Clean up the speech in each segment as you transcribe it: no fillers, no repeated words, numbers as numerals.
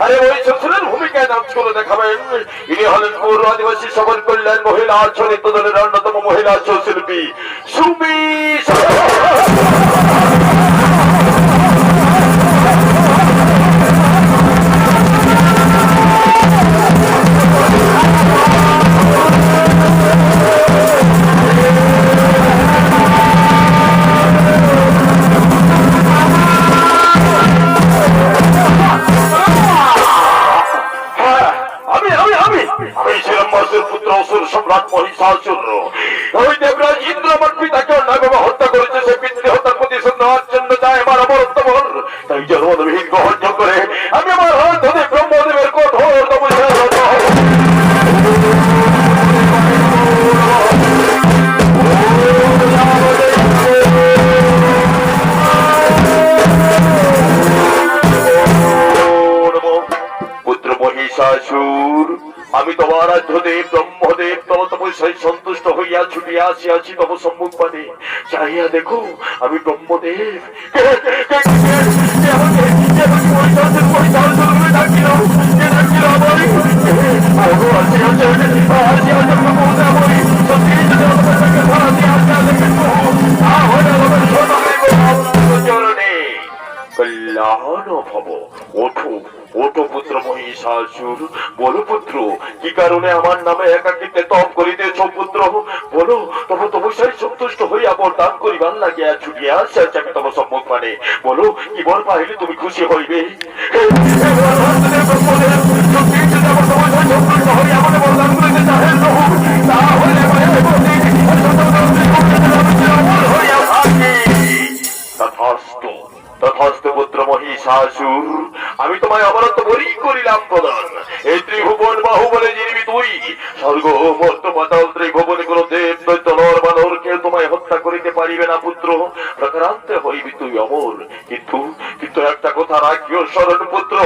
আরে ওই শ্বশুরের ভূমিকায় নাচ করে দেখাবেন। ইনি হলেন পৌর আদিবাসী সমাজ কল্যাণ মহিলা চরিত্র দলের অন্যতম মহিলা শিল্পী সুমি। সম্রাট মহিষাসুর ওই দেবরাজ ইন্দ্র আমার পিতাকে অন্যায়ভাবে হত্যা করেছে। সে পিতৃ হত্যার প্রতিশোধ নেওয়ার জন্য চায় আমার অমরত্ববর। তাই জন্মবিহীন গ্রহণ করে আমি আমার হাত ধরে ব্রহ্মদেবের কঠোর তপস্যা পুত্র মহিষাসুর। আমি তোমার রাজ্যদেব ব্রহ্মদেব তব তপস্যায় সন্তুষ্ট হইয়া ছুটিয়া আসিয়াছি তব সম্মুখ পানে। চাহিয়া দেখো আমি ব্রহ্মদেব। কল্যাণ ভব। ওঠো ওঠো পুত্র মহিষাসুর। বলো পুত্র, কি কারণে আমার নামে একাকিত্বে তপ করিতেছ পুত্র? বলো, তব তপস্যায় সন্তুষ্ট হইয়া বরদান করিবার লাগিয়া ছুটিয়া আসিয়াছি আমি তব সম্মুখ মানে। বলো, কি বর পাইলে তুমি খুশি হইবে? তথাস্তু তথাস্তু পুত্র মহিষাসুর। আমি তোমায় অমরত্ব বলি করিলাম প্রদান। এই ত্রিভুবন বাহুবলে জিনিবি তুই। স্বর্গ মর্ত পাতাল ত্রিভুবনে কোন দেব দৈত্য নর বানর কেউ তোমায় হত্যা করিতে পারিবে না পুত্র। প্রকারান্তে হইবি তুই অমর। কিন্তু কিন্তু একটা কথা রাখিও স্মরণ পুত্র,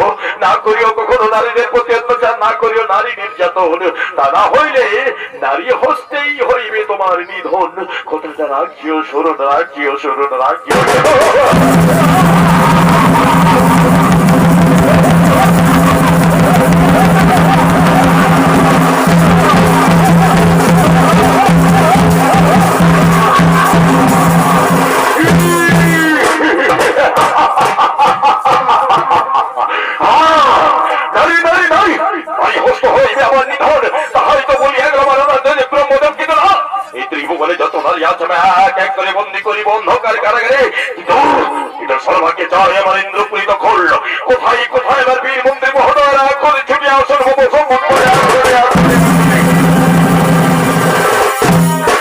না করিও কখনো নারীদের প্রতি অত্যাচার, না করিও নারী নির্যাতন। তা না হইলে নারী হস্তেই হইবে তোমার নিধন। কথাটা রাখিও স্মরণ, রাখিও স্মরণ, রাখিও। বন্দী করি বন্ধকার কারাগারে। কিন্তু সর্বাকে চাই আমার ইন্দ্রপুরীত খোল। কোথায় কোথায় এবার বীর মন্দির মহোদয়রা করে ছুটি আসন হবো সম্মুখ করে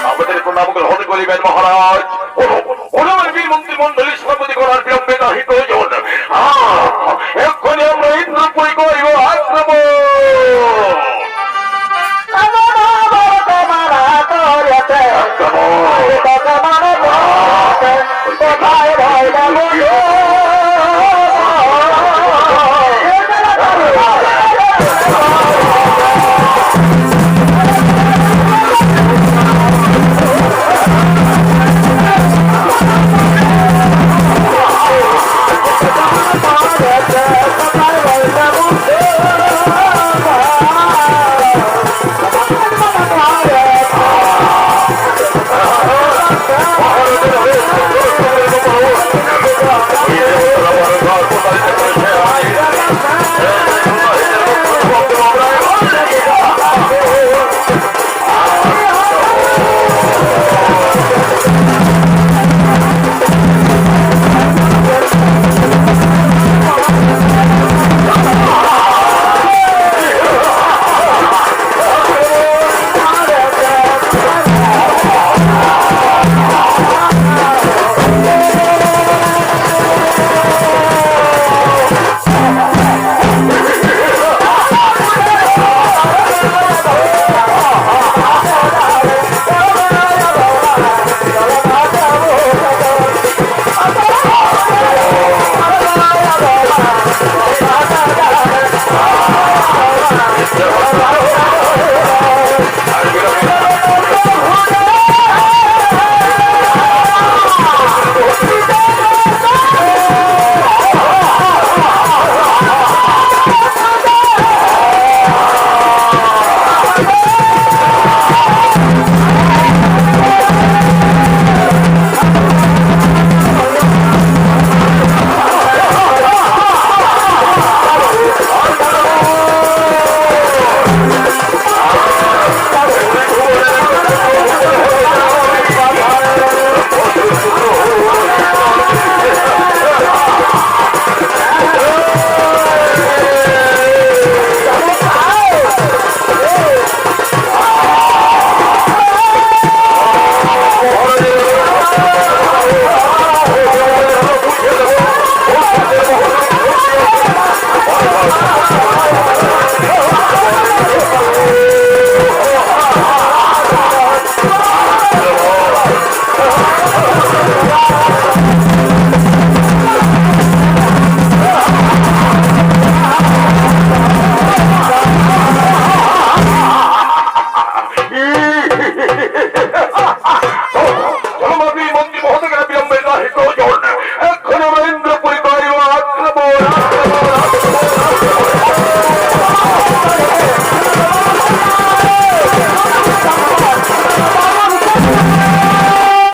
আমাদের প্রণাম গ্রহণ করিবেন মহারাজ।